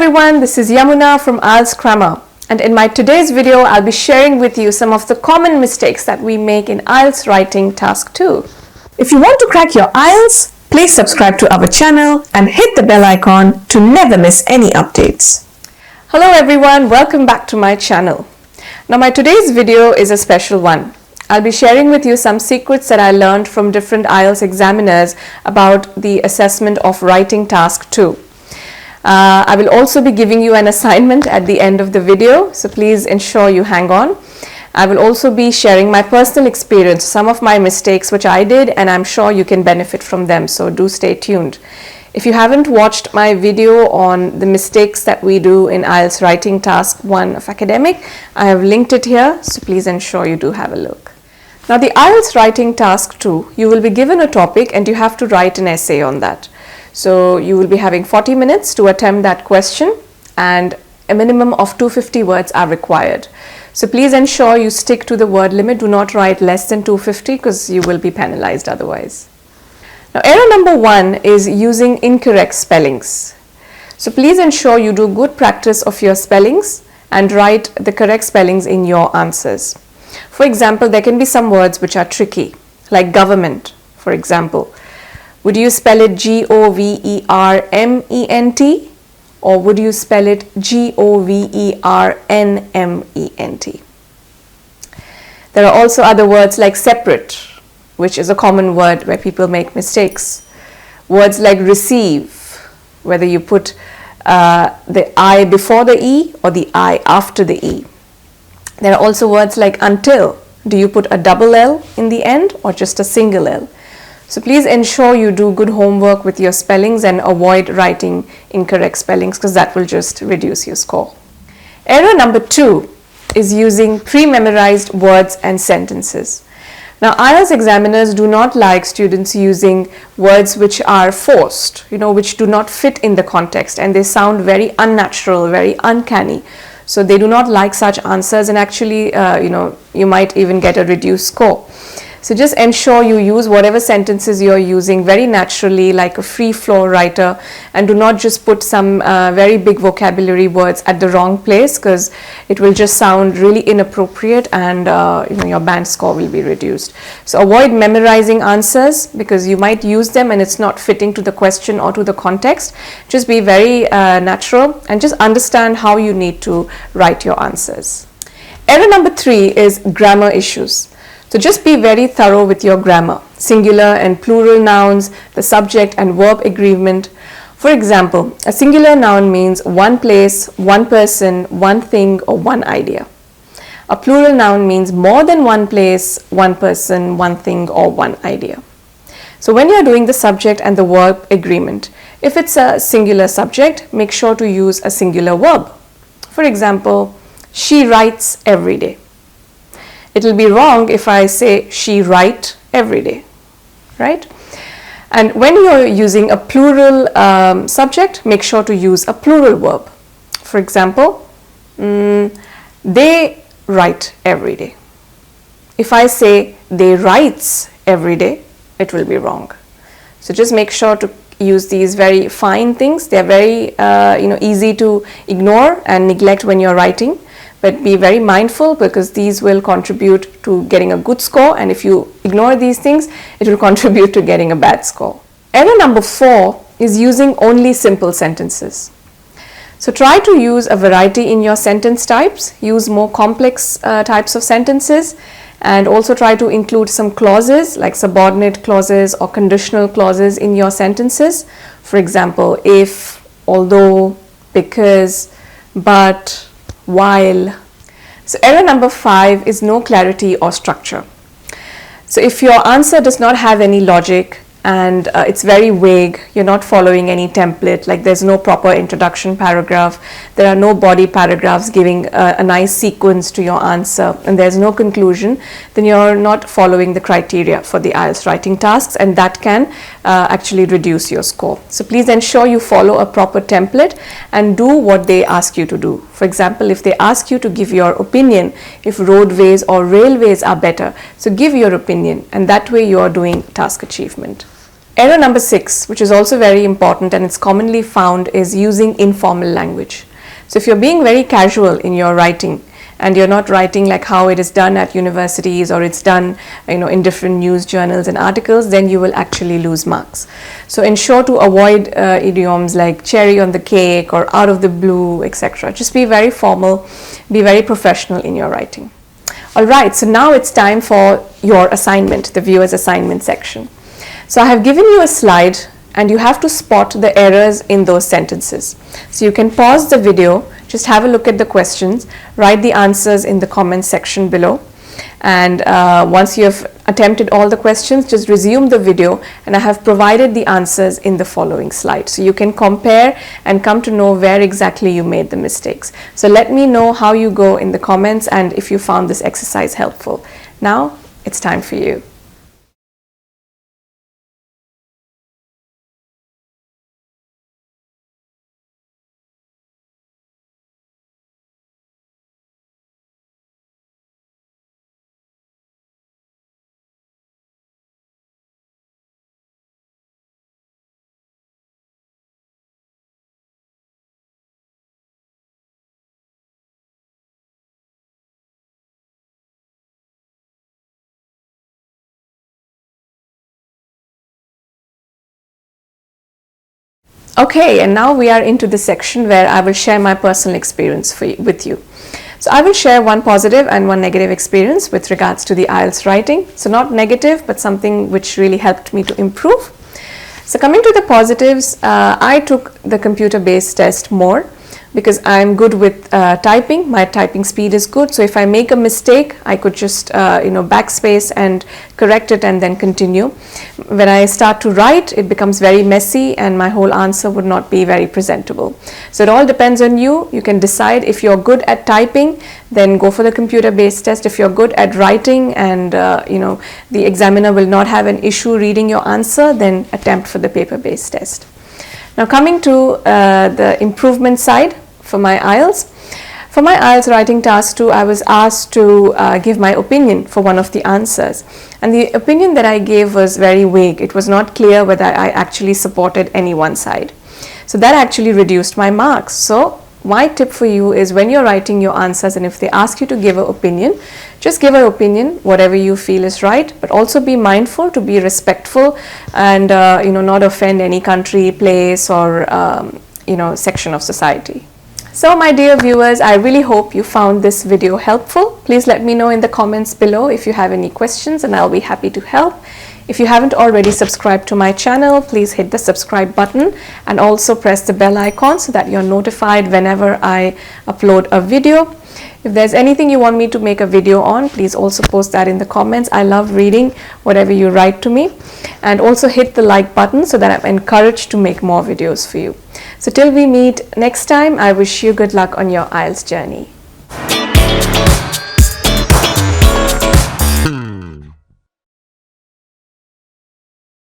everyone, this is Yamuna from IELTS Grammar, and in my today's video I'll be sharing with you some of the common mistakes that we make in IELTS writing task 2. If you want to crack your IELTS, please subscribe to our channel and hit the bell icon to never miss any updates. Hello everyone, welcome back to my channel. Now my today's video is a special one. I'll be sharing with you some secrets that I learned from different IELTS examiners about the assessment of writing task 2. I will also be giving you an assignment at the end of the video, so please ensure you hang on. I will also be sharing my personal experience, some of my mistakes which I did, and I'm sure you can benefit from them, so do stay tuned. If you haven't watched my video on the mistakes that we do in IELTS writing task 1 of academic, I have linked it here, so please ensure you do have a look. Now the IELTS writing task 2, you will be given a topic and you have to write an essay on that. So you will be having 40 minutes to attempt that question, and a minimum of 250 words are required. So please ensure you stick to the word limit. Do not write less than 250 because you will be penalized otherwise. Now error number 1 is using incorrect spellings. So please ensure you do good practice of your spellings and write the correct spellings in your answers. For example, there can be some words which are tricky, like government, for example. Would you spell it G-O-V-E-R-M-E-N-T, or would you spell it G-O-V-E-R-N-M-E-N-T? There are also other words like separate, which is a common word where people make mistakes. Words like receive, whether you put the I before the E or the I after the E. There are also words like until. Do you put a double L in the end or just a single L? So please ensure you do good homework with your spellings and avoid writing incorrect spellings because that will just reduce your score. Error number 2 is using pre-memorized words and sentences. Now IELTS examiners do not like students using words which are forced, which do not fit in the context and they sound very unnatural, very uncanny. So they do not like such answers, and actually, you might even get a reduced score. So just ensure you use whatever sentences you're using very naturally, like a free flow writer, and do not just put some very big vocabulary words at the wrong place because it will just sound really inappropriate and your band score will be reduced. So avoid memorizing answers because you might use them and it's not fitting to the question or to the context. Just be very natural and just understand how you need to write your answers. Error number 3 is grammar issues. So just be very thorough with your grammar, singular and plural nouns, the subject and verb agreement. For example, a singular noun means one place, one person, one thing, or one idea. A plural noun means more than one place, one person, one thing, or one idea. So when you're doing the subject and the verb agreement, if it's a singular subject, make sure to use a singular verb. For example, she writes every day. It will be wrong if I say she write every day, right? And when you're using a plural subject, make sure to use a plural verb. For example, they write every day. If I say they writes every day, it will be wrong. So just make sure to use these very fine things. They're very easy to ignore and neglect when you're writing. But be very mindful because these will contribute to getting a good score, and if you ignore these things, it will contribute to getting a bad score. Error number 4 is using only simple sentences. So try to use a variety in your sentence types, use more complex types of sentences, and also try to include some clauses like subordinate clauses or conditional clauses in your sentences. For example, if, although, because, but, while. So error number 5 is no clarity or structure. So if your answer does not have any logic and it's very vague, you're not following any template, like there's no proper introduction paragraph, there are no body paragraphs giving a nice sequence to your answer, and there's no conclusion, then you're not following the criteria for the IELTS writing tasks, and that can actually reduce your score. So please ensure you follow a proper template and do what they ask you to do. For example, if they ask you to give your opinion if roadways or railways are better, so give your opinion, and that way you are doing task achievement. Error number 6, which is also very important and it's commonly found, is using informal language. So if you're being very casual in your writing and you're not writing like how it is done at universities or it's done in different news journals and articles, then you will actually lose marks. So ensure to avoid idioms like cherry on the cake or out of the blue, etc. Just be very formal, be very professional in your writing. Alright, so now it's time for your assignment, the viewer's assignment section. So I have given you a slide and you have to spot the errors in those sentences. So you can pause the video, just have a look at the questions, write the answers in the comment section below, and once you have attempted all the questions, just resume the video, and I have provided the answers in the following slide. So you can compare and come to know where exactly you made the mistakes. So let me know how you go in the comments and if you found this exercise helpful. Now it's time for you. Okay, and now we are into the section where I will share my personal experience with you. So I will share one positive and one negative experience with regards to the IELTS writing. So not negative, but something which really helped me to improve. So coming to the positives, I took the computer-based test more because I'm good with typing. My typing speed is good. So if I make a mistake, I could just backspace and correct it and then continue. When I start to write, it becomes very messy and my whole answer would not be very presentable. So it all depends on you. You can decide if you're good at typing, then go for the computer-based test. If you're good at writing and the examiner will not have an issue reading your answer, then attempt for the paper-based test. Now coming to the improvement side for my IELTS. For my IELTS writing task 2, I was asked to give my opinion for one of the answers. And the opinion that I gave was very vague. It was not clear whether I actually supported any one side. So that actually reduced my marks. So my tip for you is when you're writing your answers and if they ask you to give an opinion, just give an opinion, whatever you feel is right, but also be mindful to be respectful and not offend any country, place or section of society. So my dear viewers, I really hope you found this video helpful. Please let me know in the comments below if you have any questions and I'll be happy to help. If you haven't already subscribed to my channel, please hit the subscribe button and also press the bell icon so that you're notified whenever I upload a video. If there's anything you want me to make a video on, please also post that in the comments. I love reading whatever you write to me. And also hit the like button so that I'm encouraged to make more videos for you. So till we meet next time, I wish you good luck on your IELTS journey.